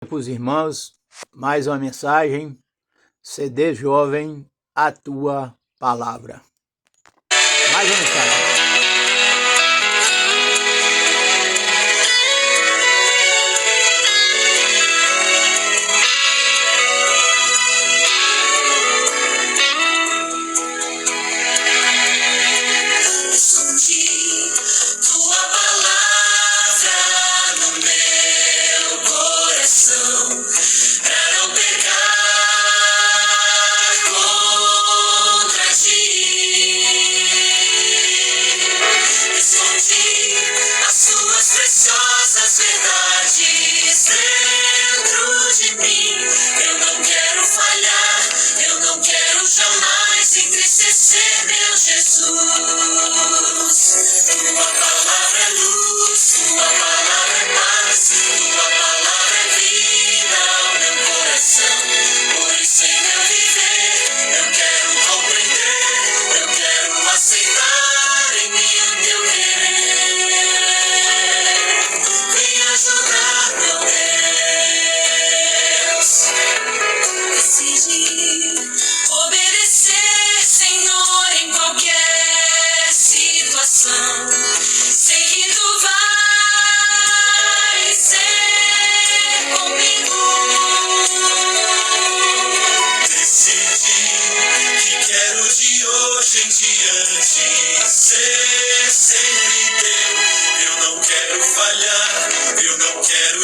Para os irmãos, mais uma mensagem, CD Jovem, a tua palavra. Mais uma mensagem.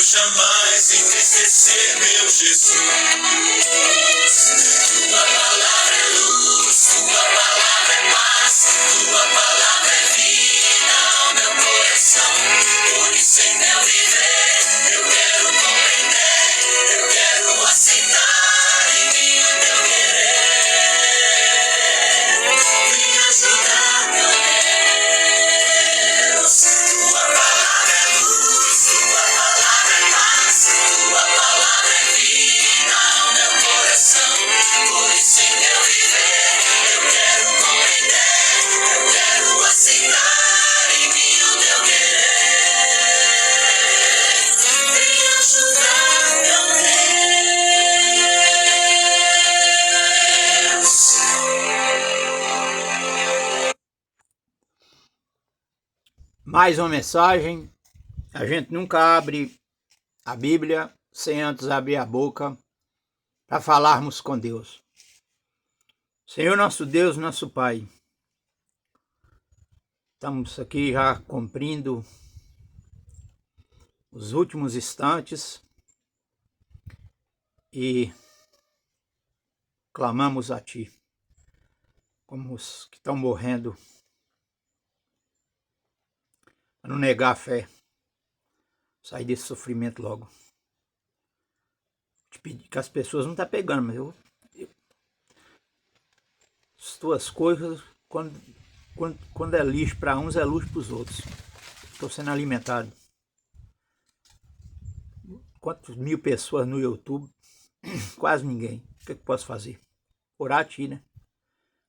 Jamais entristecer, meu Jesus. Tua palavra é luz, tua palavra é paz, tua palavra é vida ao meu coração. Por isso em meu viver eu quero compreender, eu quero aceitar em mim o teu querer. Vem ajudar, meu Deus. Tua palavra é luz, tua palavra é paz, tua palavra é vida ao meu coração. Por isso em meu viver eu quero compreender, eu quero aceitar em mim o teu querer. Vem ajudar, meu Deus. Mais uma mensagem. A gente nunca abre a Bíblia sem antes abrir a boca para falarmos com Deus. Senhor nosso Deus, nosso Pai, estamos aqui já cumprindo os últimos instantes e clamamos a Ti, como os que estão morrendo, para não negar a fé, sair desse sofrimento logo. Te pedir que as pessoas não estão pegando, mas as tuas coisas, quando é lixo para uns, é lixo para os outros. Estou sendo alimentado. Quantas mil pessoas no YouTube? Quase ninguém. O que eu posso fazer? Orar a Ti, né?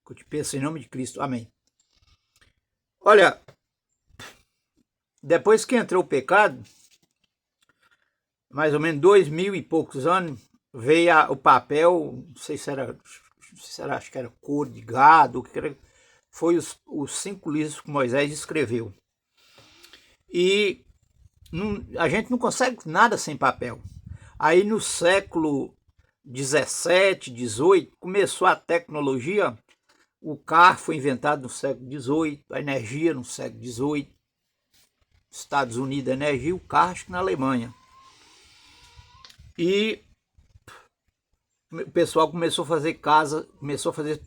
Que eu te peço em nome de Cristo. Amém. Olha, depois que entrou o pecado, mais ou menos 2000 e poucos anos, veio o papel, não sei se era, acho que era couro de gado, que era, foi os 5 livros que Moisés escreveu. E a gente não consegue nada sem papel. Aí no século 17, 18, começou a tecnologia, o carro foi inventado no século 18, a energia no século 18, Estados Unidos a energia, o carro acho que na Alemanha. E o pessoal começou a fazer casa, começou a fazer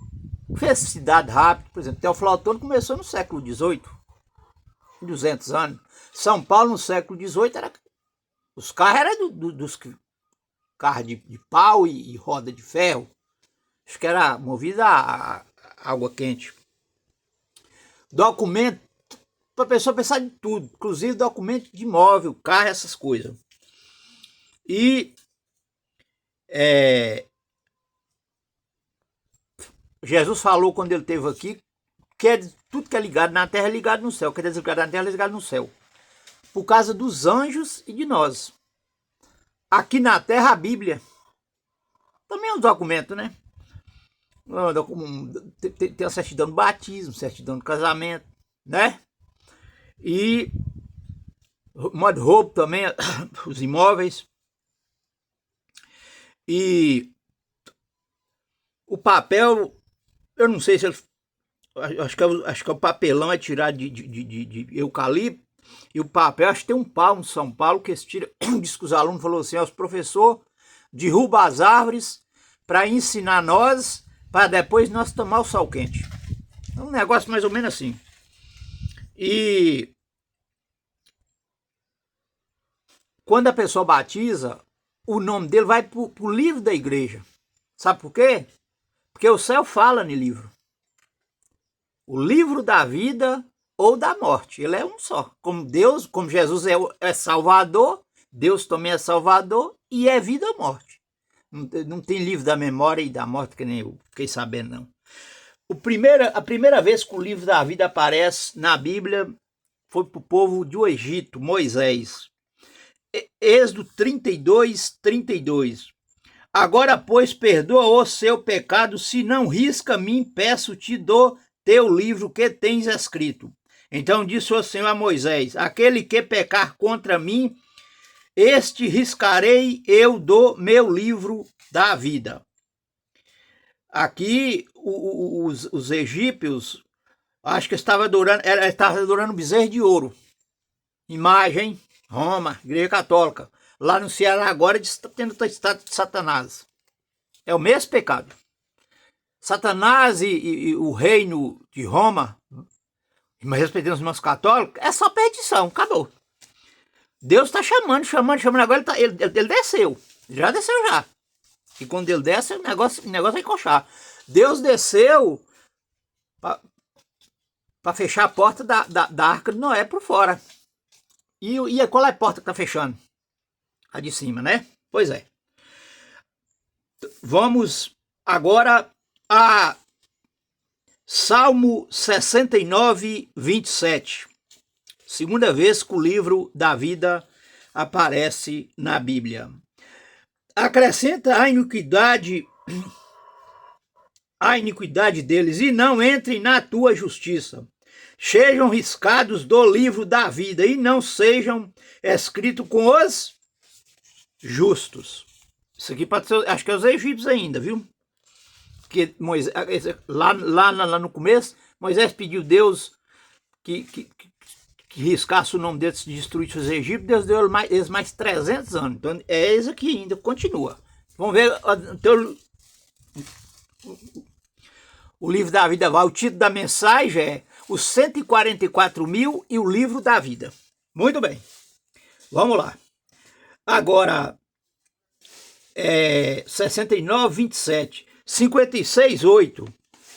cidade rápido, por exemplo, Teoflotone começou no século XVIII, 200 anos. São Paulo no século XVIII, os carros eram dos carros de pau e roda de ferro. Acho que era movido a água quente. Documento, para a pessoa pensar de tudo, inclusive documento de imóvel, carro, essas coisas. E Jesus falou quando ele esteve aqui que tudo que é ligado na terra é ligado no céu, que é desligado na terra é ligado no céu. Por causa dos anjos e de nós. aqui na Terra a Bíblia. Também é um documento, né? Tem a certidão do batismo, certidão do casamento, né? E modo roubo também, os imóveis. E o papel, eu não sei se ele, acho que o papelão é tirado de eucalipto, e o papel, acho que tem um pau em São Paulo que tira, diz que os alunos falaram assim, os professores derrubam as árvores para ensinar nós, para depois nós tomar o sol quente. É um negócio mais ou menos assim. E quando a pessoa batiza, o nome dele vai para o livro da igreja. Sabe por quê? Porque o céu fala no livro. O livro da vida ou da morte. Ele é um só. Como Deus, como Jesus é Salvador, Deus também é Salvador e é vida ou morte. Não tem livro da memória e da morte que nem eu fiquei sabendo, não. A primeira vez que o livro da vida aparece na Bíblia foi para o povo do Egito, Moisés. Êxodo 32, 32. Agora, pois, perdoa o seu pecado, se não risca mim, peço-te do teu livro que tens escrito. Então disse o Senhor a Moisés, aquele que pecar contra mim, este riscarei eu do meu livro da vida. Aqui, os egípcios, acho que estavam adorando bezerro de ouro. Imagem, Roma, Igreja Católica. Lá no Ceará agora está tendo o estado de Satanás. É o mesmo pecado. Satanás e o reino de Roma, mas respeitando os irmãos católicos, é só perdição, acabou. Deus está chamando, agora ele desceu. Já desceu já. E quando ele desce, o negócio vai encoxar. Deus desceu para fechar a porta da arca de Noé por fora. E qual é a porta que está fechando? A de cima, né? Pois é. Vamos agora a Salmo 69, 27. Segunda vez que o livro da vida aparece na Bíblia. Acrescenta a iniquidade deles e não entrem na tua justiça. Sejam riscados do livro da vida e não sejam escritos com os justos. Isso aqui pode ser, acho que é os egípcios ainda, viu? Porque Moisés, lá no começo, Moisés pediu a Deus que riscasse o nome deles e destruísse os egípcios. Deus deu eles mais 300 anos. Então é isso aqui ainda, continua. Vamos ver o livro da vida. O título da mensagem é os 144.000 e o livro da vida. Muito bem. Vamos lá. Agora, 69, 27. 56, 8,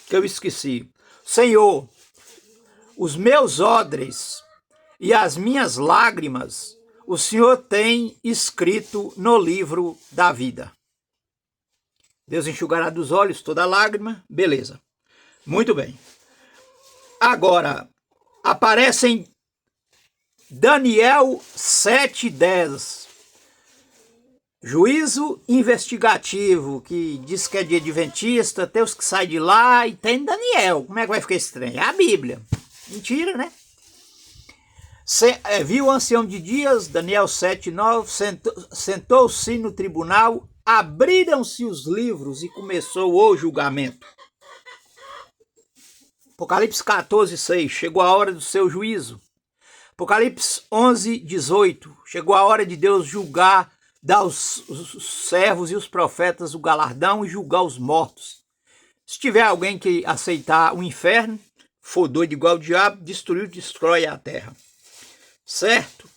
que eu esqueci. Senhor, os meus odres e as minhas lágrimas, o Senhor tem escrito no livro da vida. Deus enxugará dos olhos toda lágrima, beleza. Muito bem. Agora, aparece em Daniel 7:10. Juízo investigativo, que diz que é de adventista, tem os que saem de lá e tem Daniel. Como é que vai ficar esse trem? É a Bíblia. Mentira, né? Viu o ancião de dias, Daniel 7:9, sentou-se no tribunal, abriram-se os livros e começou o julgamento. Apocalipse 14:6, chegou a hora do seu juízo. Apocalipse 11:18, chegou a hora de Deus julgar, dar os servos e os profetas o galardão e julgar os mortos. Se tiver alguém que aceitar o inferno, for doido igual o diabo, destrói a terra. Certo?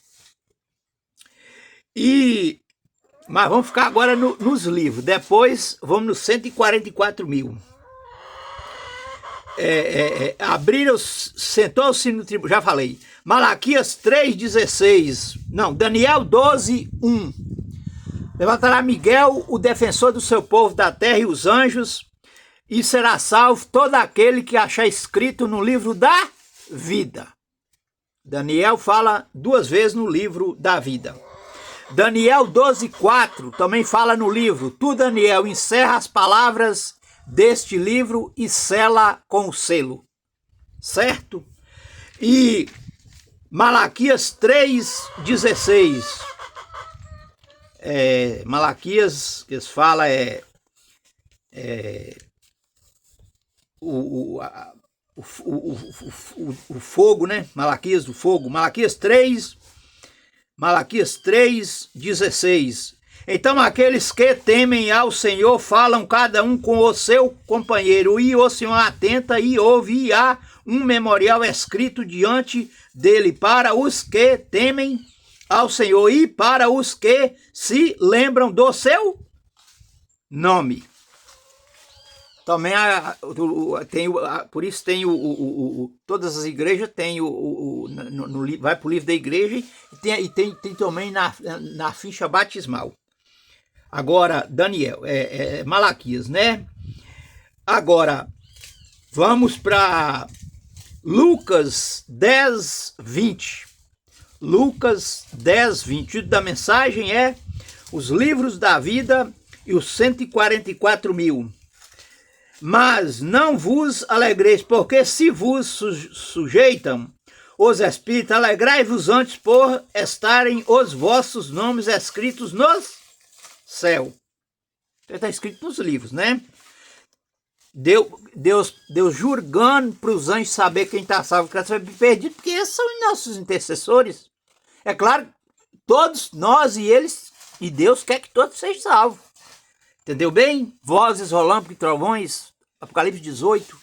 Mas vamos ficar agora nos livros. Depois vamos nos 144.000. Sentou-se no tribunal, já falei. Malaquias 3:16. Não, Daniel 12:1. Levantará Miguel, o defensor do seu povo da terra e os anjos, e será salvo todo aquele que achar escrito no livro da vida. Daniel fala 2 vezes no livro da vida. Daniel 12:4 também fala no livro: Tu, Daniel, encerra as palavras deste livro e sela com o selo. Certo? E Malaquias 3:16. Malaquias, que eles falam, o fogo, né? Malaquias do fogo. Malaquias 3:16. Então aqueles que temem ao Senhor falam cada um com o seu companheiro, e o Senhor atenta e ouve, e há um memorial escrito diante dele para os que temem ao Senhor e para os que se lembram do seu nome. Também por isso tem todas as igrejas tem vai para o livro da igreja e tem também na ficha batismal. Agora, Daniel, Malaquias, né? Agora, vamos para Lucas 10:20. Lucas 10:20. O título da mensagem é Os Livros da Vida e os 144.000. Mas não vos alegreis, porque se vos sujeitam os espíritos, alegrai-vos antes por estarem os vossos nomes escritos nos céu. Está escrito nos livros, né? Deus julgando para os anjos saber quem está salvo e quem está perdido, porque esses são os nossos intercessores. É claro, todos nós e eles, e Deus quer que todos sejam salvos. Entendeu bem? Vozes, relâmpagos e trovões, Apocalipse 18,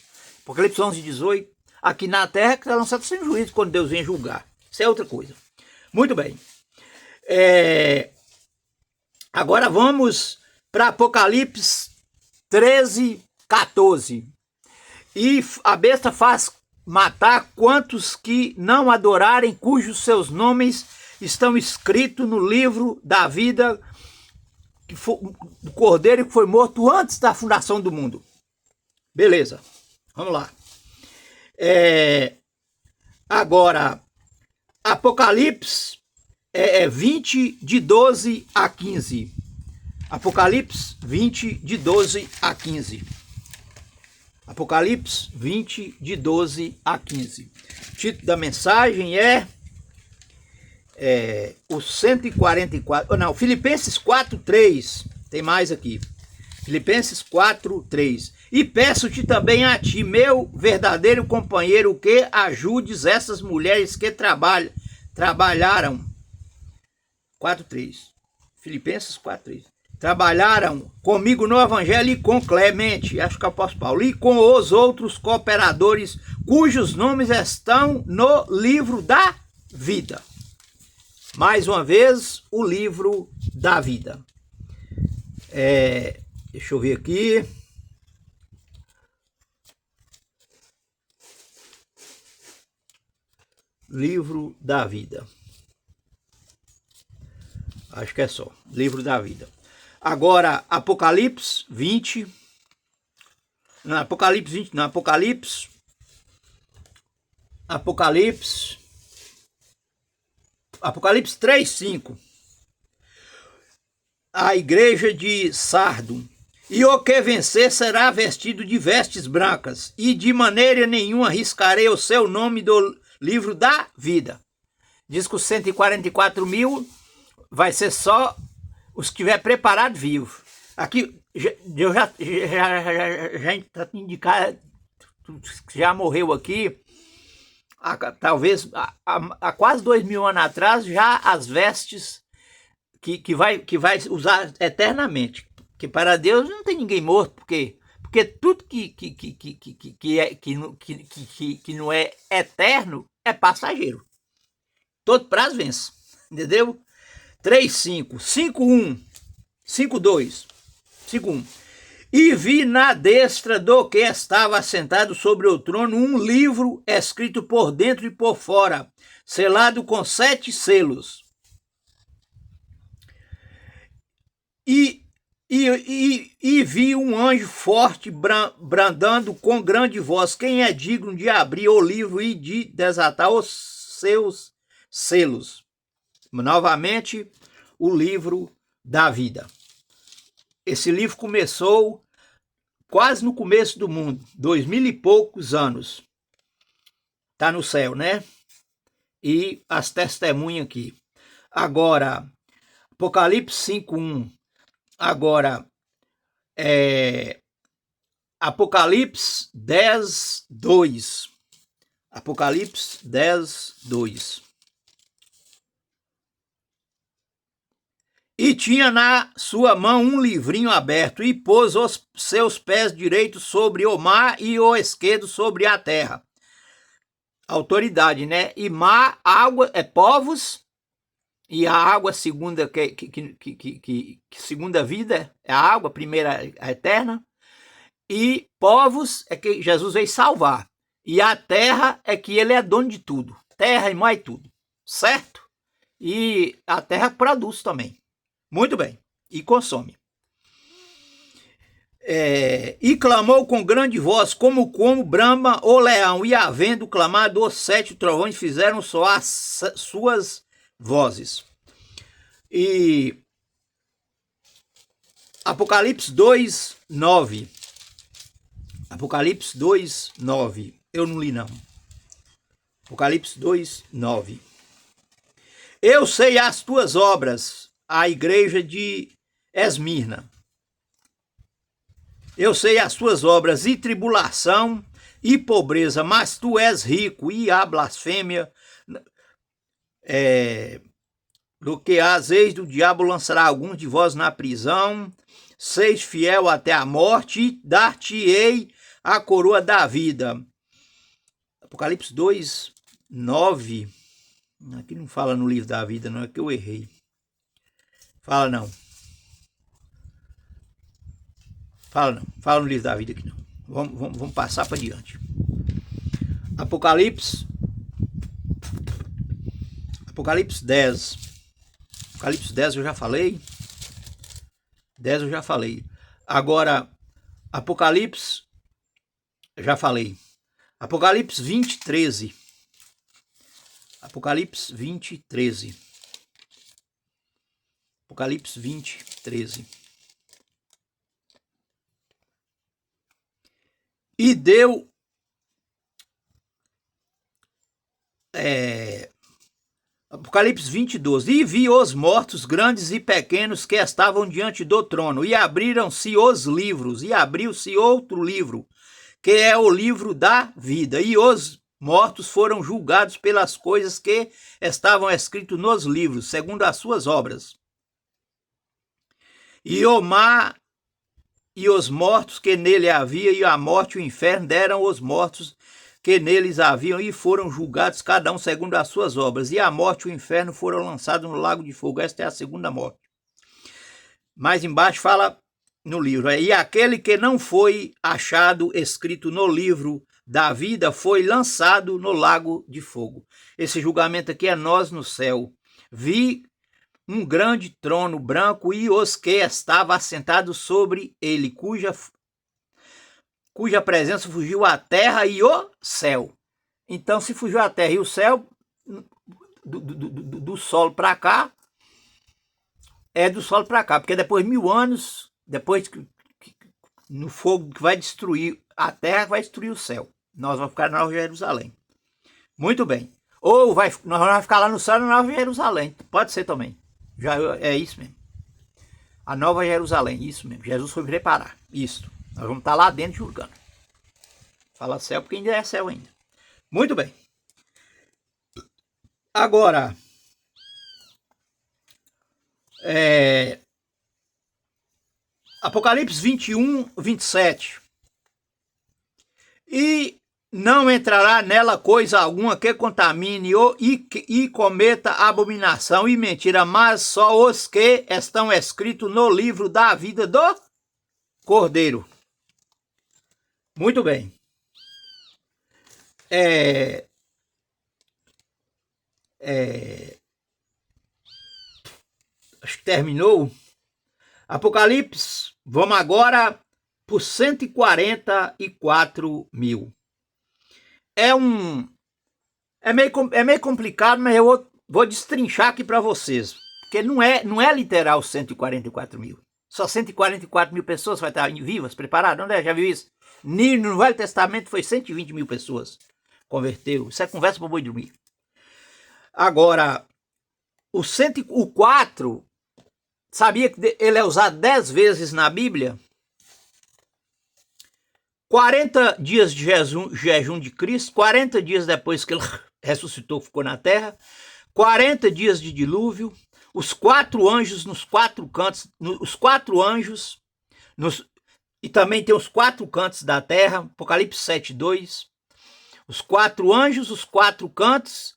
Apocalipse 11:18. Aqui na terra que está lançado sem juízo quando Deus vem julgar. Isso é outra coisa. Muito bem. Agora vamos para Apocalipse 13:14. E a besta faz matar quantos que não adorarem, cujos seus nomes estão escritos no livro da vida do Cordeiro que foi morto antes da fundação do mundo. Beleza, vamos lá. Agora, Apocalipse 20:12-15. Apocalipse 20:12-15. Apocalipse 20:12-15. O título da mensagem os 144. Não, Filipenses 4:3. Tem mais aqui. Filipenses 4:3. E peço-te também a ti, meu verdadeiro companheiro, que ajudes essas mulheres que trabalharam. 4:3. Filipenses 4:3. Trabalharam comigo no Evangelho e com Clemente, acho que é o apóstolo Paulo, e com os outros cooperadores, cujos nomes estão no livro da vida. Mais uma vez, o livro da vida. Deixa eu ver aqui. Livro da vida. Acho que é só. Livro da vida. Agora, Apocalipse 20. Não, Apocalipse 20. Não, Apocalipse 3:5. A igreja de Sardo. E o que vencer será vestido de vestes brancas, e de maneira nenhuma arriscarei o seu nome do livro da vida. Diz que os 144.000 vai ser só os que estiver preparado vivo. Aqui, eu já está indicado, já morreu aqui, talvez há quase 2.000 anos atrás, já as vestes que vai usar eternamente. Que para Deus não tem ninguém morto, porque tudo que não é eterno é passageiro. Todo prazo vence, entendeu? 3:5, 5:1, 5:2, 5:1. E vi na destra do que estava assentado sobre o trono um livro escrito por dentro e por fora, selado com 7 selos. E vi um anjo forte brandando com grande voz: quem é digno de abrir o livro e de desatar os seus selos? Novamente, o livro da vida. Esse livro começou quase no começo do mundo, 2000 e poucos anos. Tá no céu, né? E as testemunhas aqui. Agora, Apocalipse 5:1. Agora, Apocalipse 10:2. Apocalipse 10:2. E tinha na sua mão um livrinho aberto, e pôs os seus pés direitos sobre o mar e o esquerdo sobre a terra. Autoridade, né? E mar, água, povos, e a água segunda, segunda vida é a água, a primeira a eterna. E povos é que Jesus veio salvar. E a terra é que ele é dono de tudo. Terra e mais tudo. Certo? E a terra produz também. Muito bem. E consome. E clamou com grande voz, como brama o leão. E havendo clamado, os 7 trovões fizeram soar suas vozes. E Apocalipse 2:9. Apocalipse 2:9. Eu não li, não. Apocalipse 2:9. Eu sei as tuas obras, a igreja de Esmirna. Eu sei as tuas obras, e tribulação, e pobreza, mas tu és rico, e a blasfêmia, do que às vezes do diabo lançará alguns de vós na prisão, seis fiel até a morte, e dar-te-ei a coroa da vida. Apocalipse 2:9. Aqui não fala no livro da vida, não, é que eu errei. Fala não. Fala no livro da vida aqui não. Vamos passar para diante. Apocalipse 10. Apocalipse 10 eu já falei. 10 eu já falei. Agora, Apocalipse, já falei. Apocalipse 20:13. Apocalipse 20:13. Apocalipse 20:13. E deu Apocalipse 20:12. E vi os mortos, grandes e pequenos, que estavam diante do trono, e abriram-se os livros, e abriu-se outro livro, que é o livro da vida, e os mortos foram julgados pelas coisas que estavam escritas nos livros, segundo as suas obras. E o mar e os mortos que nele havia, e a morte e o inferno deram os mortos que neles haviam, e foram julgados cada um segundo as suas obras. E a morte e o inferno foram lançados no lago de fogo. Esta é a segunda morte. Mais embaixo fala no livro: e aquele que não foi achado escrito no livro da vida foi lançado no lago de fogo. Esse julgamento aqui é nós no céu. Vi um grande trono branco, e os que estavam assentados sobre ele, cuja presença fugiu a terra e o céu. Então, se fugiu a terra e o céu, do solo para cá, é do solo para cá, porque depois de 1000 anos, depois no fogo que vai destruir a terra, vai destruir o céu. Nós vamos ficar na Nova Jerusalém. Muito bem. Ou nós vamos ficar lá no céu, na Nova Jerusalém. Pode ser também. Já é isso mesmo. A Nova Jerusalém, isso mesmo. Jesus foi preparar. Isso. Nós vamos estar lá dentro julgando. Fala céu porque ainda é céu ainda. Muito bem. Agora, Apocalipse 21:27. E não entrará nela coisa alguma que contamine e cometa abominação e mentira, mas só os que estão escritos no livro da vida do Cordeiro. Muito bem. Acho que terminou. Apocalipse, vamos agora por 144 mil. É meio complicado, mas eu vou destrinchar aqui para vocês, porque não é literal 144 mil. Só 144 mil pessoas vai estar vivas, preparadas. André, já viu isso? No Velho Testamento foi 120 mil pessoas. Converteu. Isso é conversa para boi dormir. Agora, o 4, sabia que ele é usado 10 vezes na Bíblia? 40 dias de jejum de Cristo, 40 dias depois que ele ressuscitou, ficou na terra, 40 dias de dilúvio, os 4 anjos nos 4 cantos, os 4 anjos, e também tem os 4 cantos da terra, Apocalipse 7:2, os 4 anjos, os 4 cantos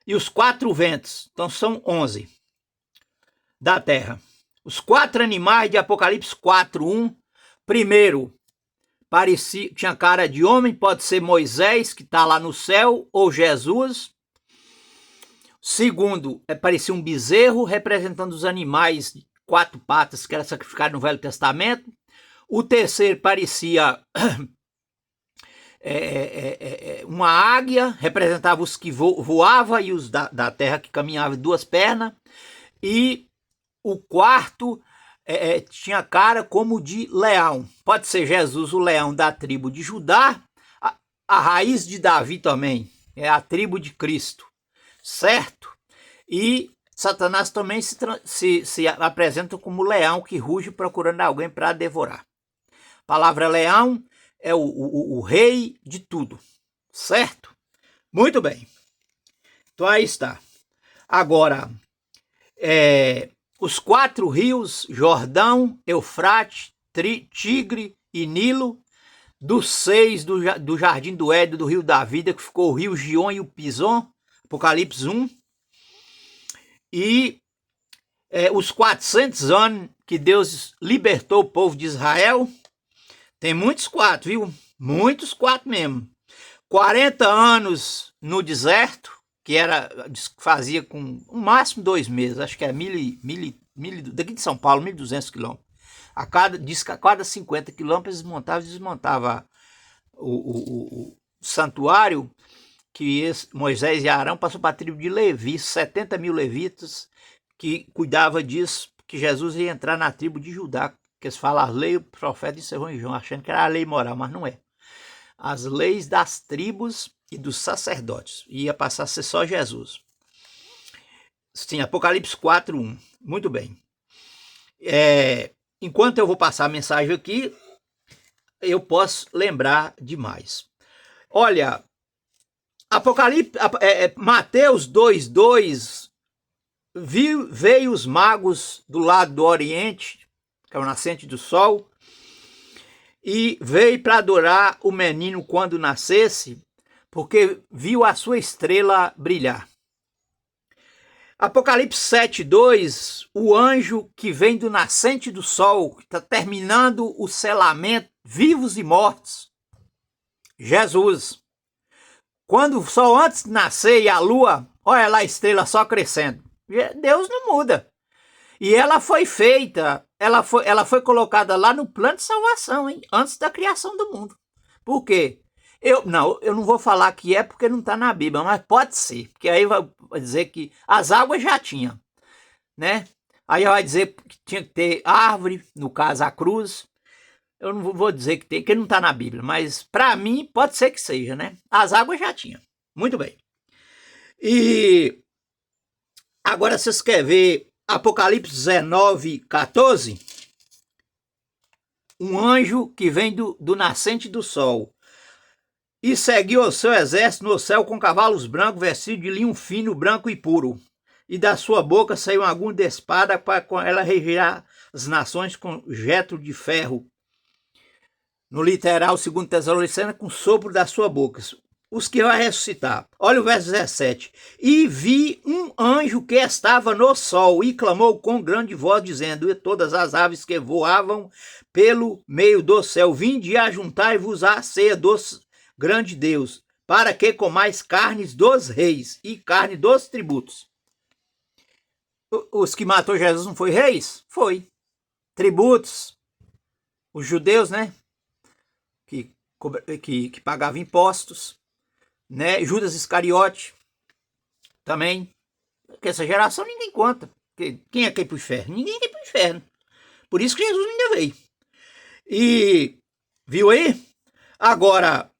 e os 4 ventos, então são 11 da terra. Os 4 animais de Apocalipse 4:1, primeiro, tinha cara de homem, pode ser Moisés, que está lá no céu, ou Jesus. Segundo, parecia um bezerro, representando os animais de 4 patas que era sacrificado no Velho Testamento. O terceiro parecia uma águia, representava os que voavam e os da terra que caminhavam em 2 pernas. E o quarto tinha cara como de leão. Pode ser Jesus, o leão da tribo de Judá, a raiz de Davi também, é a tribo de Cristo, certo? E Satanás também se apresenta como leão que ruge procurando alguém para devorar. A palavra leão é o rei de tudo, certo? Muito bem. Então aí está. Agora, os 4 rios, Jordão, Eufrate, Tigre e Nilo, dos 6 do Jardim do Éden, do Rio da Vida, que ficou o rio Gion e o Pison, Apocalipse 1, e os 400 anos que Deus libertou o povo de Israel, tem muitos 4, viu? Muitos 4 mesmo. 40 anos no deserto, que fazia com o máximo 2 meses, acho que é daqui de São Paulo, 1.200 quilômetros. Diz que a cada 50 quilômetros eles desmontavam o santuário, que Moisés e Arão passou para a tribo de Levi, 70 mil levitas que cuidava disso, que Jesus ia entrar na tribo de Judá, que eles falam a lei, o profeta encerrou em João, achando que era a lei moral, mas não é. As leis das tribos e dos sacerdotes, ia passar a ser só Jesus. Sim, Apocalipse 4:1, muito bem. Enquanto eu vou passar a mensagem aqui, eu posso lembrar demais. Olha, Mateus 2:2, veio os magos do lado do Oriente, que é o nascente do sol, e veio para adorar o menino quando nascesse, porque viu a sua estrela brilhar. Apocalipse 7:2, o anjo que vem do nascente do sol, que está terminando o selamento, vivos e mortos, Jesus. Quando o sol antes de nascer e a lua, olha lá a estrela só crescendo. Deus não muda. E ela foi feita, ela foi colocada lá no plano de salvação, hein? Antes da criação do mundo. Por quê? Eu não vou falar que é porque não está na Bíblia, mas pode ser, porque aí vai dizer que as águas já tinham, né? Aí vai dizer que tinha que ter árvore, no caso a cruz. Eu não vou dizer que tem, que não está na Bíblia, mas para mim pode ser que seja, né? As águas já tinham. Muito bem. E agora vocês querem ver Apocalipse 19:14? Um anjo que vem do nascente do sol. E seguiu o seu exército no céu com cavalos brancos, vestidos de linho fino, branco e puro. E da sua boca saiu uma agulha de espada para com ela reger as nações com jetro de ferro. No literal, segundo Tessalonicenses, com o sopro da sua boca. Os que vai ressuscitar. Olha o verso 17. E vi um anjo que estava no sol e clamou com grande voz, dizendo: e todas as aves que voavam pelo meio do céu, vinde e ajuntai-vos à ceia do grande Deus, para que comais carnes dos reis e carne dos tributos. Os que matou Jesus não foi reis? Foi. Tributos. Os judeus, né? Que pagavam impostos. Né? Judas Iscariote também. Porque essa geração ninguém conta. Quem é que ia para o inferno? Ninguém quer ir para o inferno. Por isso que Jesus ainda veio. E, viu aí? Agora,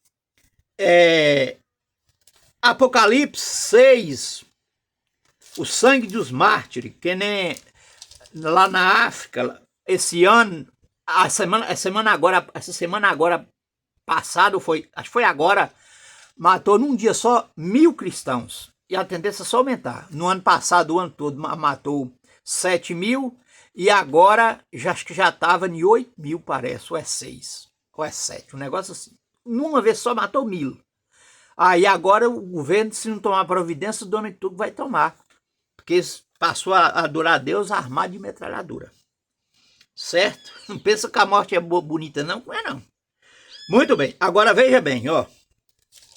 Apocalipse 6, o sangue dos mártires, que nem lá na África, esse ano, essa semana agora passada, acho que foi agora, matou num dia só 1.000 cristãos. E a tendência é só aumentar. No ano passado, o ano todo, matou 7.000, e agora acho que já estava em 8.000, parece, ou é 6, ou é 7, um negócio assim. Numa vez só matou 1.000. Aí agora o governo, se não tomar providência, o dono de tudo vai tomar. Porque passou a adorar a Deus armado de metralhadora. Certo? Não pensa que a morte é bonita não? Não é não. Muito bem. Agora veja bem, ó.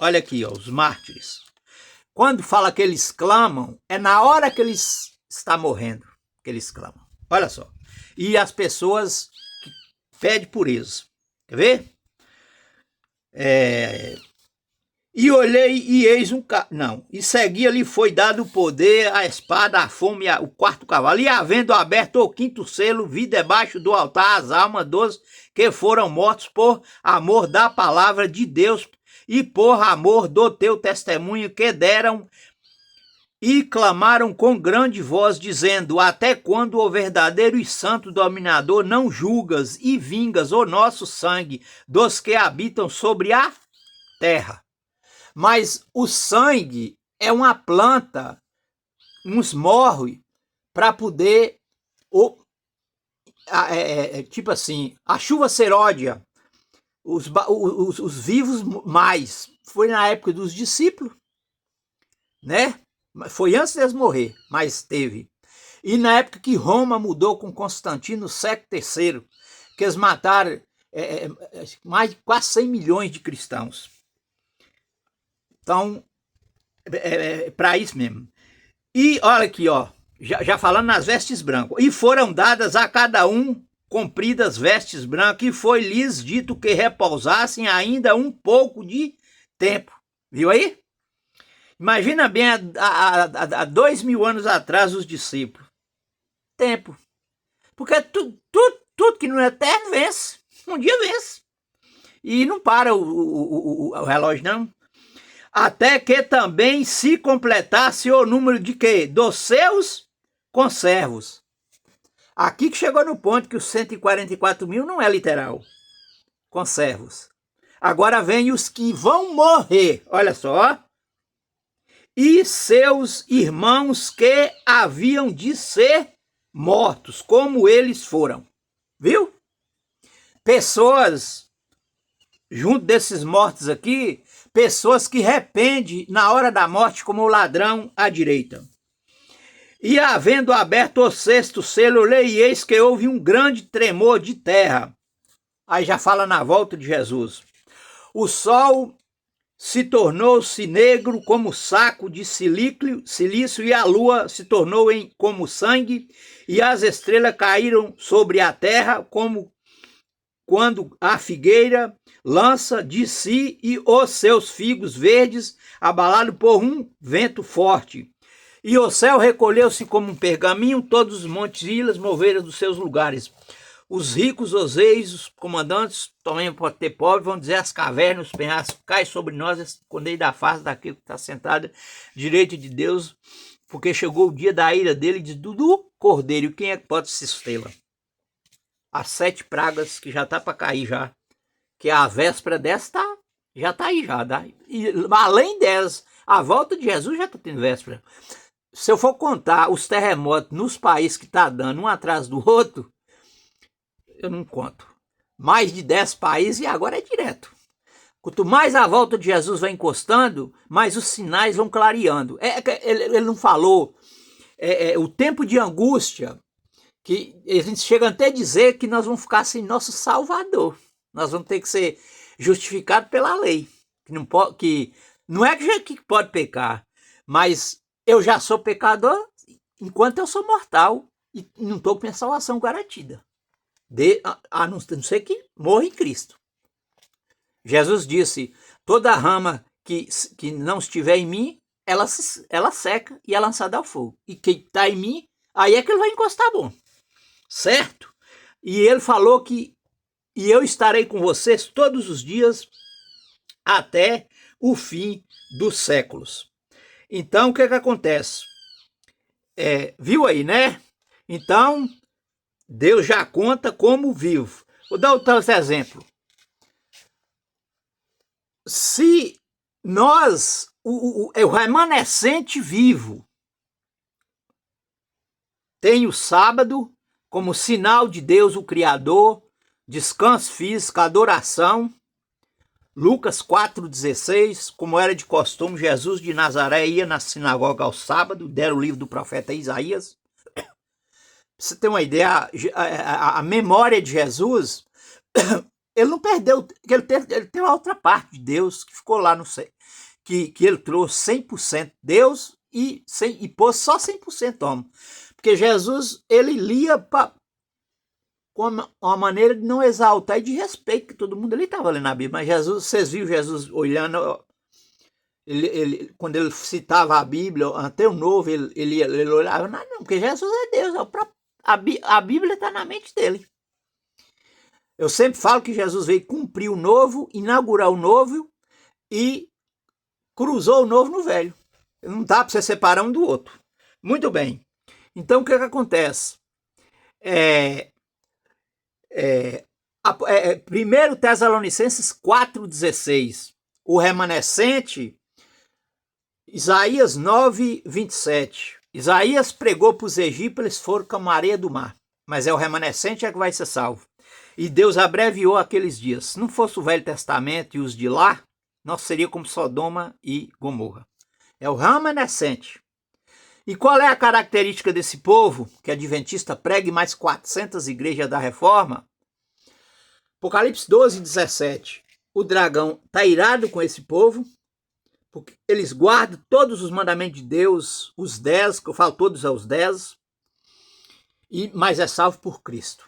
Olha aqui, ó, os mártires. Quando fala que eles clamam, é na hora que eles estão morrendo que eles clamam. Olha só. E as pessoas que pedem por eles. Quer ver? E olhei e eis um não, e seguia-lhe foi dado o poder, a espada, a fome, o quarto cavalo, e havendo aberto o quinto selo, vi debaixo do altar as almas dos que foram mortos por amor da palavra de Deus e por amor do teu testemunho que deram, e clamaram com grande voz, dizendo: até quando, o verdadeiro e santo dominador, não julgas e vingas o nosso sangue dos que habitam sobre a terra? Mas o sangue é uma planta, uns morre para poder, tipo assim, a chuva seródia, os vivos mais. Foi na época dos discípulos, né? Foi antes deles morrer, mas teve. E na época que Roma mudou com Constantino, no século III, que eles mataram mais de quase 100 milhões de cristãos. Então, para isso mesmo. E olha aqui, ó, já falando nas vestes brancas. E foram dadas a cada um compridas vestes brancas, e foi-lhes dito que repousassem ainda um pouco de tempo. Viu aí? Imagina bem, há 2.000 anos atrás, os discípulos. Tempo. Porque tudo que não é eterno vence. Um dia vence. E não para o relógio, não. Até que também se completasse o número de quê? Dos seus conservos. Aqui que chegou no ponto que os 144.000 não é literal. Conservos. Agora vem os que vão morrer. Olha só. E seus irmãos que haviam de ser mortos, como eles foram. Viu? Pessoas, junto desses mortos aqui, pessoas que arrependem na hora da morte, como o ladrão à direita. E havendo aberto o sexto selo, olhei, eis que houve um grande tremor de terra. Aí já fala na volta de Jesus. O sol se tornou-se negro como saco de silício, e a lua se tornou como sangue, e as estrelas caíram sobre a terra, como quando a figueira lança de si e os seus figos verdes, abalado por um vento forte. E o céu recolheu-se como um pergaminho, todos os montes e ilhas moveram dos seus lugares. Os ricos, os reis, os comandantes, também pode ter pobre, vão dizer: as cavernas, os penhascos, cai sobre nós, escondei da face daquele que está sentado direito de Deus, porque chegou o dia da ira dele, do cordeiro. E quem é que pode sustê-la? As 7 pragas que já está para cair já, que a véspera dessa já está aí já. E além delas, a volta de Jesus já está tendo véspera. Se eu for contar os terremotos nos países que está dando um atrás do outro, eu não conto. Mais de 10 países, e agora é direto. Quanto mais a volta de Jesus vai encostando, mais os sinais vão clareando. Ele não falou o tempo de angústia, que a gente chega até a dizer que nós vamos ficar sem nosso Salvador. Nós vamos ter que ser justificados pela lei. Que não é que pode pecar, mas eu já sou pecador enquanto eu sou mortal e não estou com minha salvação garantida. A não ser que morra em Cristo. Jesus disse: toda rama que não estiver em mim, ela seca e é lançada ao fogo. E quem está em mim, aí é que ele vai encostar bom, certo? E ele falou que e eu estarei com vocês todos os dias até o fim dos séculos. Então, o que acontece? Viu aí, né? Então, Deus já conta como vivo. Vou dar outro exemplo. Se nós, o remanescente vivo, tem o sábado como sinal de Deus, o Criador, descanso físico, adoração, Lucas 4,16, como era de costume, Jesus de Nazaré ia na sinagoga ao sábado, deram o livro do profeta Isaías. Pra você ter uma ideia, a memória de Jesus, ele não perdeu, ele tem uma outra parte de Deus que ficou lá no céu, que ele trouxe 100% Deus e pôs só 100% homem. Porque Jesus, ele lia com uma maneira de não exaltar e de respeito, que todo mundo ali estava lendo a Bíblia. Mas Jesus, vocês viram Jesus olhando, quando ele citava a Bíblia, até o Novo, ele olhava, não, porque Jesus é Deus, a Bíblia está na mente dele. Eu sempre falo que Jesus veio cumprir o novo, inaugurar o novo e cruzou o novo no velho. Não dá para você separar um do outro. Muito bem. Então, o que acontece? 1 Tessalonicenses 4,16. O remanescente, Isaías 9,27. Isaías pregou para os egípcios, eles foram como a areia do mar. Mas o remanescente que vai ser salvo. E Deus abreviou aqueles dias. Se não fosse o Velho Testamento e os de lá, nós seríamos como Sodoma e Gomorra. É o remanescente. E qual é a característica desse povo, que adventista prega em mais 400 igrejas da Reforma? Apocalipse 12,17. O dragão está irado com esse povo, porque eles guardam todos os mandamentos de Deus, os 10, que eu falo todos aos 10, mas é salvo por Cristo.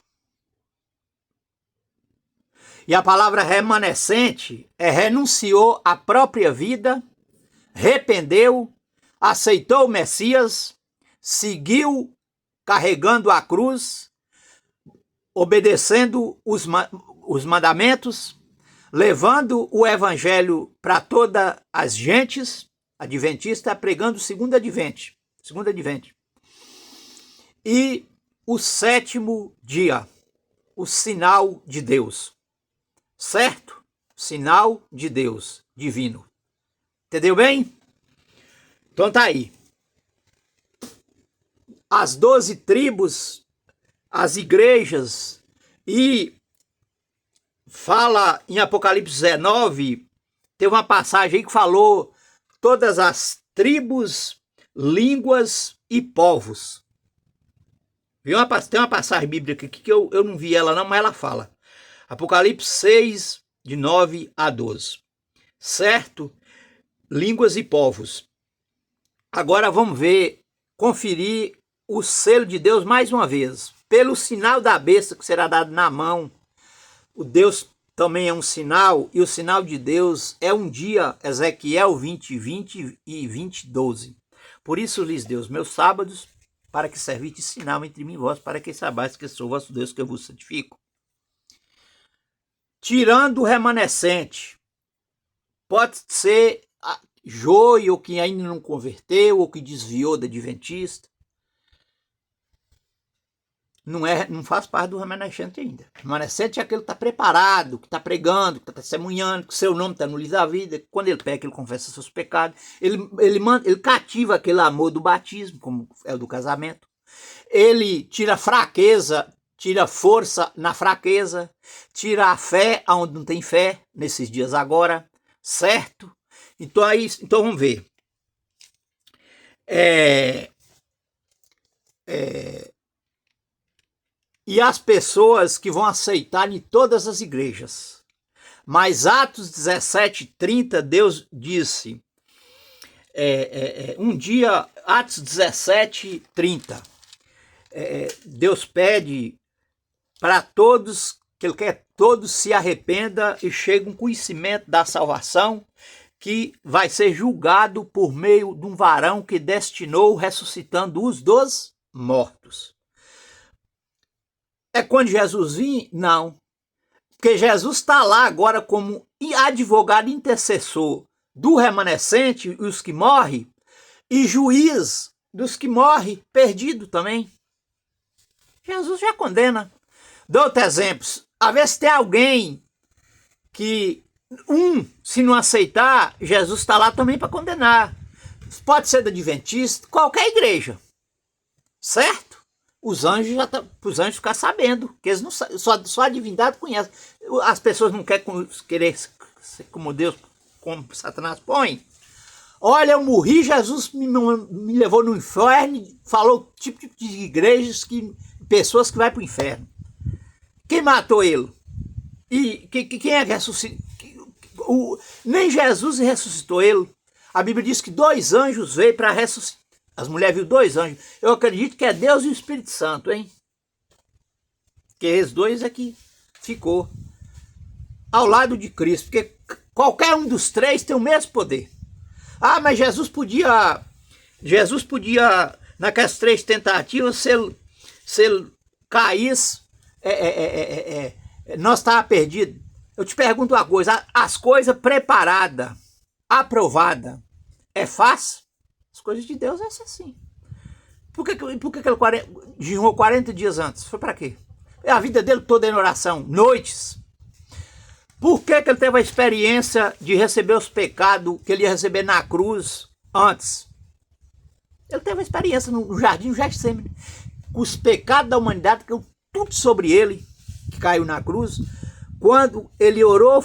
E a palavra remanescente renunciou à própria vida, arrependeu, aceitou o Messias, seguiu carregando a cruz, obedecendo os mandamentos, levando o evangelho para todas as gentes, adventista, pregando o segundo advento. E o sétimo dia, o sinal de Deus. Certo? Sinal de Deus, divino. Entendeu bem? Então tá aí. As 12 tribos, as igrejas, e fala em Apocalipse 19, tem uma passagem aí que falou todas as tribos, línguas e povos. Tem uma passagem bíblica aqui que eu não vi ela não, mas ela fala. Apocalipse 6, de 9 a 12. Certo? Línguas e povos. Agora vamos conferir o selo de Deus mais uma vez. Pelo sinal da besta que será dado na mão, o Deus também é um sinal, e o sinal de Deus é um dia, Ezequiel 20, 20 e 20, 12. Por isso lhes deu os meus sábados, para que servir de sinal entre mim e vós, para que saibais que sou vosso Deus, que eu vos santifico. Tirando o remanescente, pode ser joio, ou que ainda não converteu, ou que desviou da adventista. Não faz parte do remanescente ainda. O remanescente é aquele que está preparado, que está pregando, que está testemunhando, que seu nome está no livro da vida. Quando ele peca, ele confessa seus pecados. Ele cativa aquele amor do batismo, como é o do casamento. Ele tira fraqueza, tira força na fraqueza, tira a fé onde não tem fé, nesses dias agora, certo? Então vamos ver. E as pessoas que vão aceitar em todas as igrejas. Mas Atos 17, 30, Deus disse, um dia, Atos 17, 30, Deus pede para todos, que Ele quer que todos se arrependam e cheguem ao conhecimento da salvação, que vai ser julgado por meio de um varão que destinou, ressuscitando os dos mortos. É quando Jesus vir? Não. Porque Jesus está lá agora como advogado intercessor do remanescente, os que morrem, e juiz dos que morrem, perdido também. Jesus já condena. Dou outros exemplos. Às vezes tem alguém que, se não aceitar, Jesus está lá também para condenar. Pode ser da Adventista, qualquer igreja. Certo? Os anjos já tá, os anjos ficar sabendo, que eles não só a divindade conhece. As pessoas não querem querer ser como Deus, como Satanás põe. Olha, eu morri, Jesus me levou no inferno, falou tipo de igrejas, pessoas que vão para o inferno. Quem matou ele? E quem é que ressuscitou? Nem Jesus ressuscitou ele. A Bíblia diz que 2 anjos veio para ressuscitar. As mulheres viram 2 anjos. Eu acredito que é Deus e o Espírito Santo, hein? Que esses 2 aqui ficou ao lado de Cristo. Porque qualquer um dos 3 tem o mesmo poder. Ah, mas Jesus podia, naquelas 3 tentativas, se ele caísse, nós estávamos perdidos. Eu te pergunto uma coisa, as coisas preparadas, aprovadas, é fácil? As coisas de Deus é assim. Por que ele jejuou 40 dias antes? Foi para quê? A vida dele toda em oração, noites. Por que ele teve a experiência de receber os pecados que ele ia receber na cruz antes? Ele teve a experiência no jardim do Getsemane, com os pecados da humanidade, que tudo sobre ele, que caiu na cruz. Quando ele orou,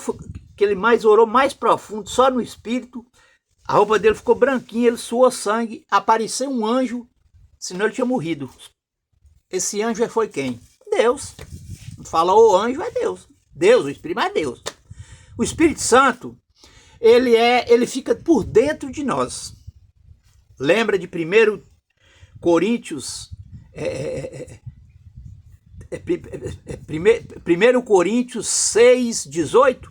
que ele orou mais profundo, só no Espírito, a roupa dele ficou branquinha, ele suou sangue, apareceu um anjo, senão ele tinha morrido. Esse anjo foi quem? Deus. Fala o anjo, é Deus. Deus, o Espírito é Deus. O Espírito Santo, ele fica por dentro de nós. Lembra de 1 Coríntios 1 Coríntios 6:18?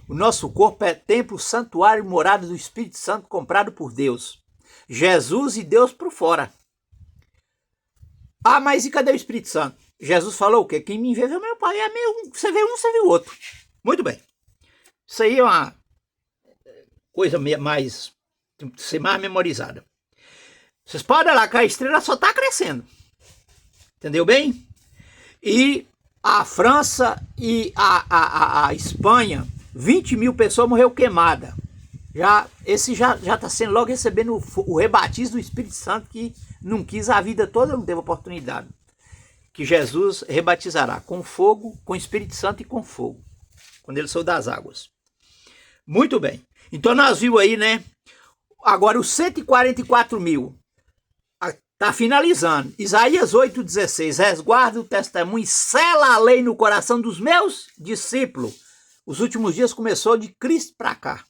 O nosso corpo é templo, santuário, morada do Espírito Santo, comprado por Deus. Jesus e Deus por fora. Ah, mas e cadê o Espírito Santo? Jesus falou o quê? Quem me vê é meu Pai. É meu, você vê um, você vê o outro. Muito bem. Isso aí é uma coisa mais, ser mais memorizada. Vocês podem olhar que a estrela só está crescendo. Entendeu bem? E a França e a Espanha, 20 mil pessoas morreu queimada. Esse já está sendo logo recebendo o rebatismo do Espírito Santo, que não quis a vida toda, não teve oportunidade. Que Jesus rebatizará com fogo, com Espírito Santo e com fogo, quando ele saiu das águas. Muito bem. Então nós vimos aí, né? Agora os 144 mil. Está finalizando. Isaías 8,16. Resguarda o testemunho e sela a lei no coração dos meus discípulos. Os últimos dias começou de Cristo para cá.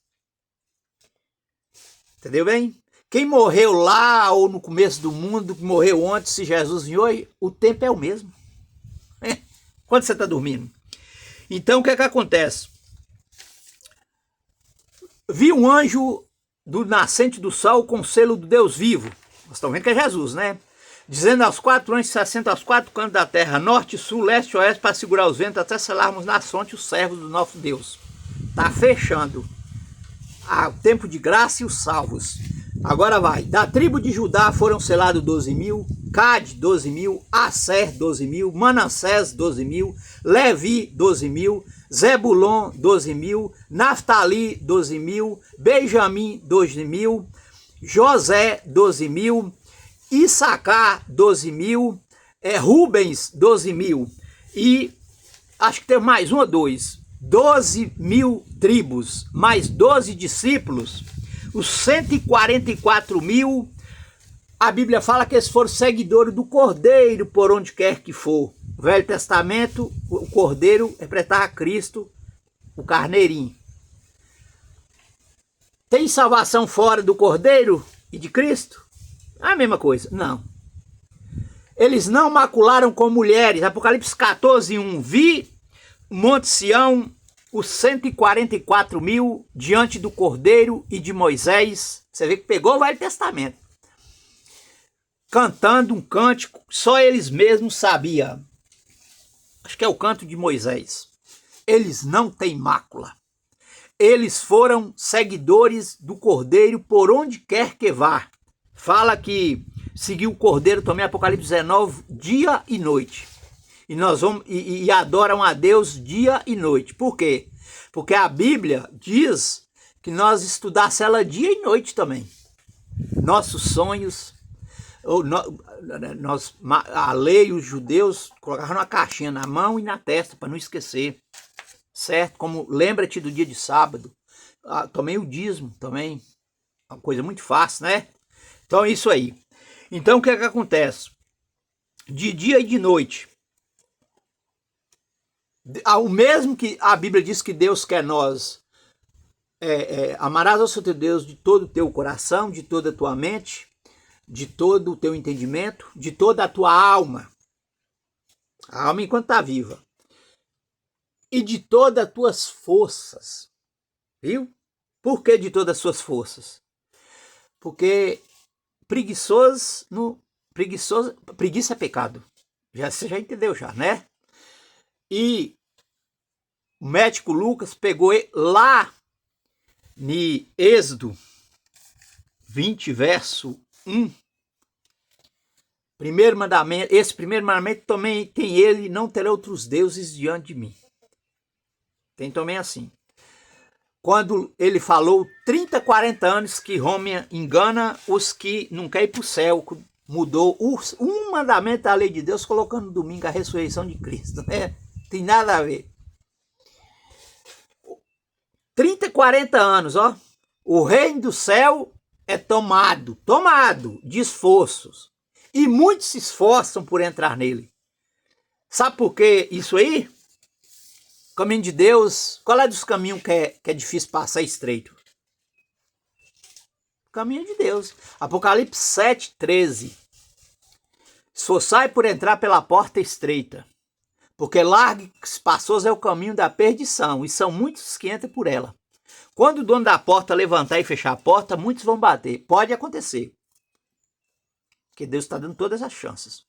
Entendeu bem? Quem morreu lá ou no começo do mundo, que morreu ontem, se Jesus vinha hoje, o tempo é o mesmo. Quando você está dormindo. Então o que é que acontece? Vi um anjo do nascente do sol com o selo do Deus vivo. Nós estamos vendo que é Jesus, né? Dizendo aos 4 anjos que se assentam aos 4 cantos da terra, norte, sul, leste e oeste, para segurar os ventos até selarmos na fonte os servos do nosso Deus. Está fechando o tempo de graça e os salvos. Agora vai. Da tribo de Judá foram selados 12 mil, Gad 12 mil, Asser 12 mil, Manassés 12 mil, Levi 12 mil, Zebulon 12 mil, Naftali 12 mil, Benjamim 12 mil, José 12 mil, Issacar 12 mil, Rubens 12 mil e acho que tem mais um ou dois, 12 mil tribos, mais 12 discípulos. Os 144 mil, a Bíblia fala que eles foram seguidores do Cordeiro por onde quer que for. O Velho Testamento, o Cordeiro representava Cristo, o carneirinho. Tem salvação fora do Cordeiro e de Cristo? É a mesma coisa. Não. Eles não macularam com mulheres. Apocalipse 14:1. Vi Monte Sião, os 144 mil diante do Cordeiro e de Moisés. Você vê que pegou o Velho Testamento. cantando um cântico que só eles mesmos sabiam. Acho que é o canto de Moisés. Eles não têm mácula. Eles foram seguidores do Cordeiro por onde quer que vá. Fala que seguiu o Cordeiro também, Apocalipse 19, dia e noite. E nós vamos e adoram a Deus dia e noite. Por quê? Porque a Bíblia diz que nós estudássemos ela dia e noite também. Nossos sonhos, a lei, os judeus colocavam uma caixinha na mão e na testa para não esquecer. Certo? Como lembra-te do dia de sábado. Também o dízimo, também. Uma coisa muito fácil, né? Então é isso aí. Então o que é que acontece? De dia e de noite. O mesmo que a Bíblia diz que Deus quer nós. Amarás ao Senhor teu Deus de todo o teu coração, de toda a tua mente, de todo o teu entendimento, de toda a tua alma. A alma enquanto está viva. E de todas as tuas forças. Viu? Por que de todas as suas forças? Porque preguiça é pecado. Você já entendeu já, né? E o médico Lucas pegou lá em Êxodo 20, verso 1. Primeiro mandamento, esse primeiro mandamento também tem ele, não terá outros deuses diante de mim. Tem também assim. Quando ele falou 30, 40 anos que Roma engana os que não querem ir para o céu, mudou um mandamento da lei de Deus, colocando no domingo a ressurreição de Cristo. Né? Tem nada a ver. 30, 40 anos, ó. O reino do céu é tomado de esforços. E muitos se esforçam por entrar nele. Sabe por que isso aí? O caminho de Deus, qual é dos caminhos que é difícil passar estreito? O caminho de Deus. Apocalipse 7, 13. Esforçai por entrar pela porta estreita, porque largo e espaçoso é o caminho da perdição, e são muitos que entram por ela. Quando o dono da porta levantar e fechar a porta, muitos vão bater. Pode acontecer. Porque Deus está dando todas as chances.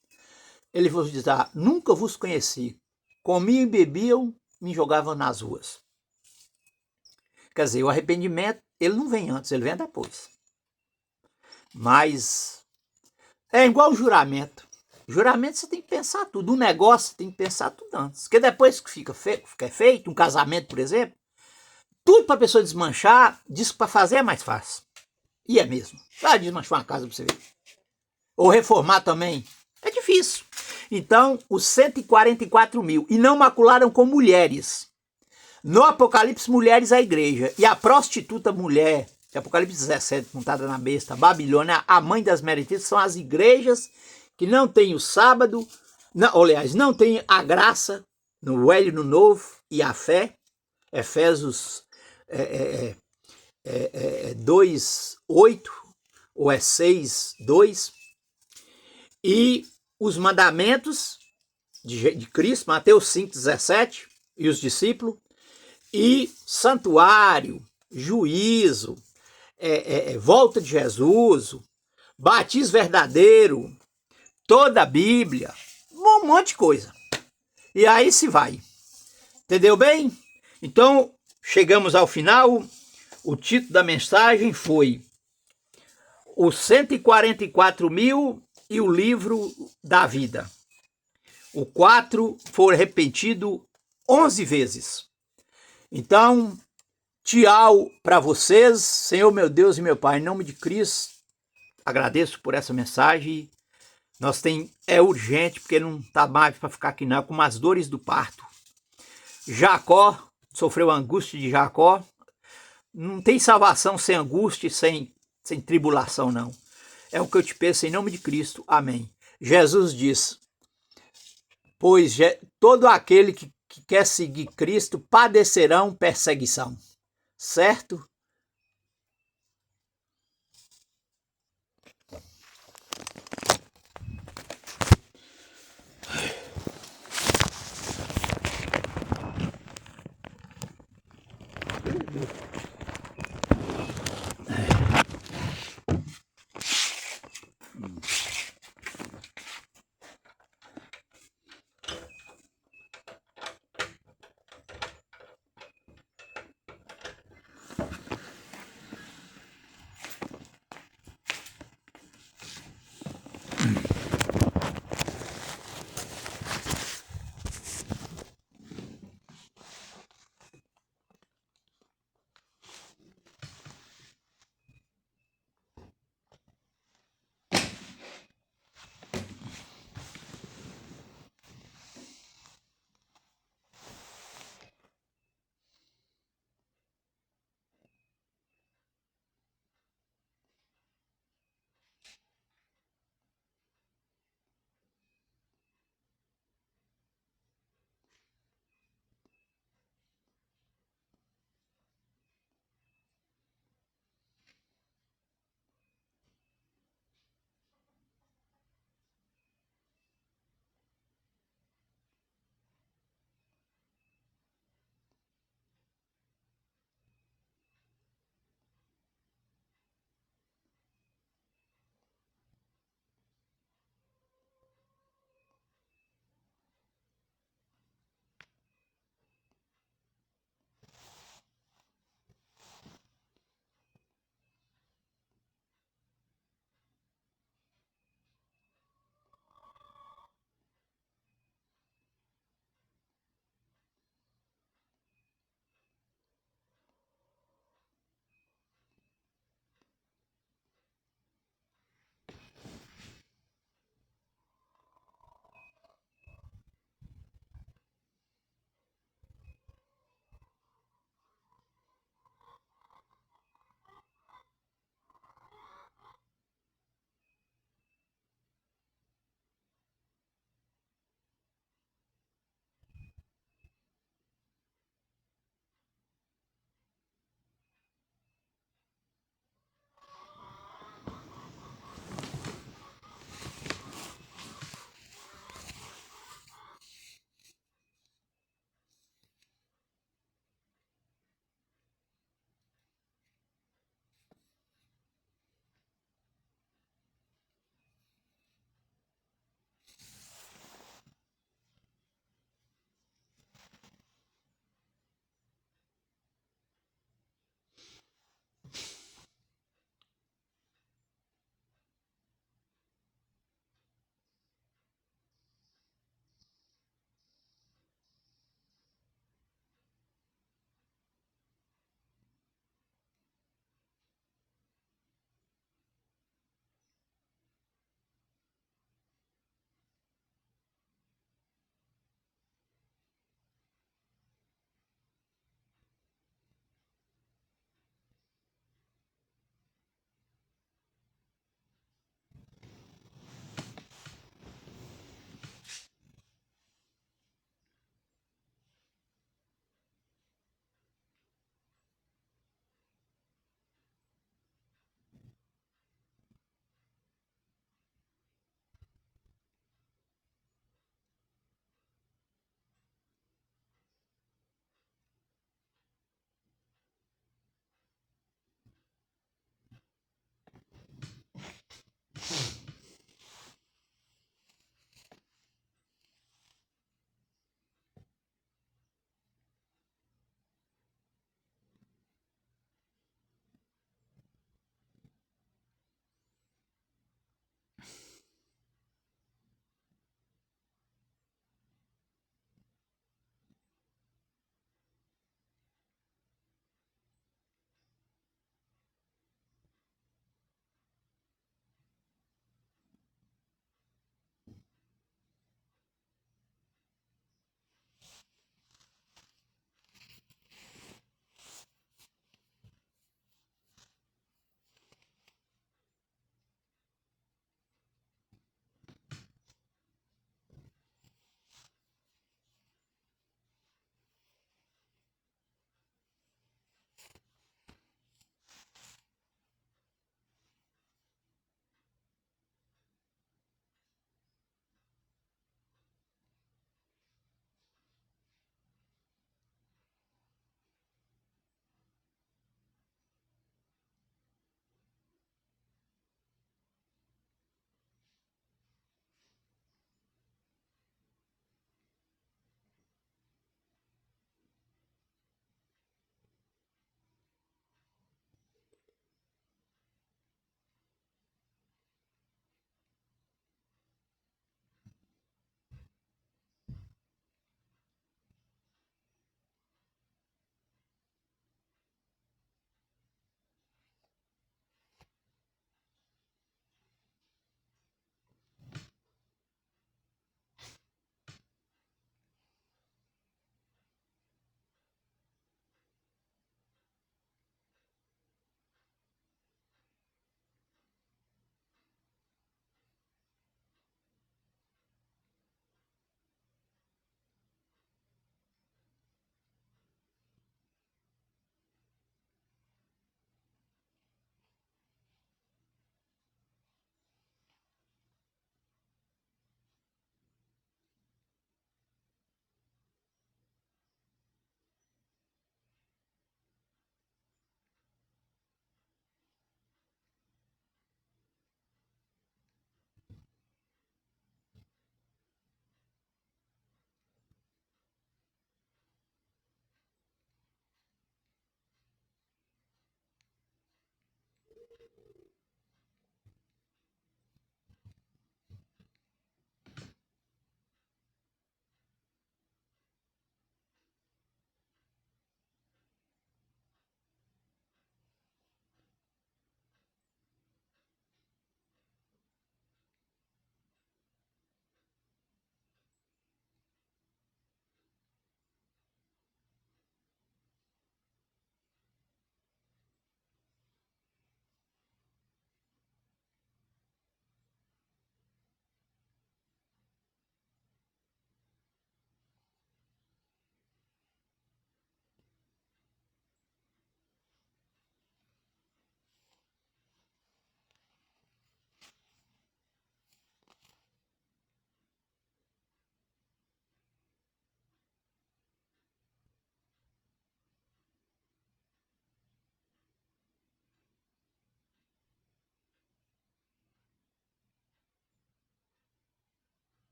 Ele vos diz, nunca vos conheci. Comiam e bebiam, me jogavam nas ruas. Quer dizer, o arrependimento, ele não vem antes, ele vem depois. Mas é igual o juramento. O juramento você tem que pensar tudo. Um negócio você tem que pensar tudo antes. Porque depois que fica feito, um casamento, por exemplo, tudo para a pessoa desmanchar, diz que para fazer é mais fácil. E é mesmo. Vai desmanchar uma casa para você ver. Ou reformar também. É difícil. Então, os 144 mil. E não macularam com mulheres. No Apocalipse, mulheres é a igreja. E a prostituta mulher, Apocalipse 17, montada na besta, Babilônia, a mãe das meretriz, são as igrejas que não têm o sábado, não, aliás, não têm a graça no velho e no novo e a fé. Efésios 2, 8 ou 6, 2. E os mandamentos de Cristo, Mateus 5, 17, e os discípulos, e santuário, juízo, volta de Jesus, batismo verdadeiro, toda a Bíblia, um monte de coisa. E aí se vai. Entendeu bem? Então, chegamos ao final. O título da mensagem foi Os 144 mil e o livro da vida. O 4 foi repetido 11 vezes. Então, tchau para vocês. Senhor, meu Deus e meu Pai, em nome de Cristo, agradeço por essa mensagem. É urgente, porque não está mais para ficar aqui não, com as dores do parto. Jacó sofreu a angústia de Jacó. Não tem salvação sem angústia e sem tribulação, não. É o que eu te peço em nome de Cristo. Amém. Jesus diz, pois todo aquele que quer seguir Cristo padecerão perseguição. Certo?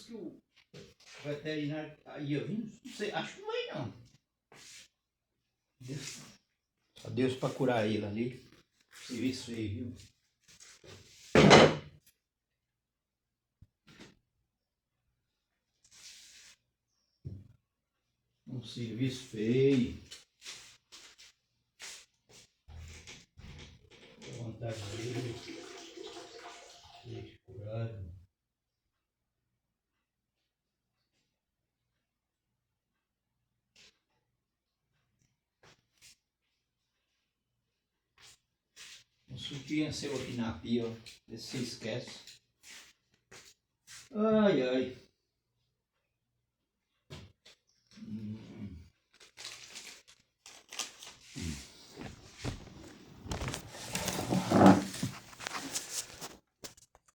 que o veterinário ia vir, não sei, acho que não vai não. Só Deus para curar ele ali. Serviço feio, viu? Um serviço feio. A vontade dele. Seja curado. Um sutiã seu aqui na pia, ó. Vê se você esquece. Ai, ai.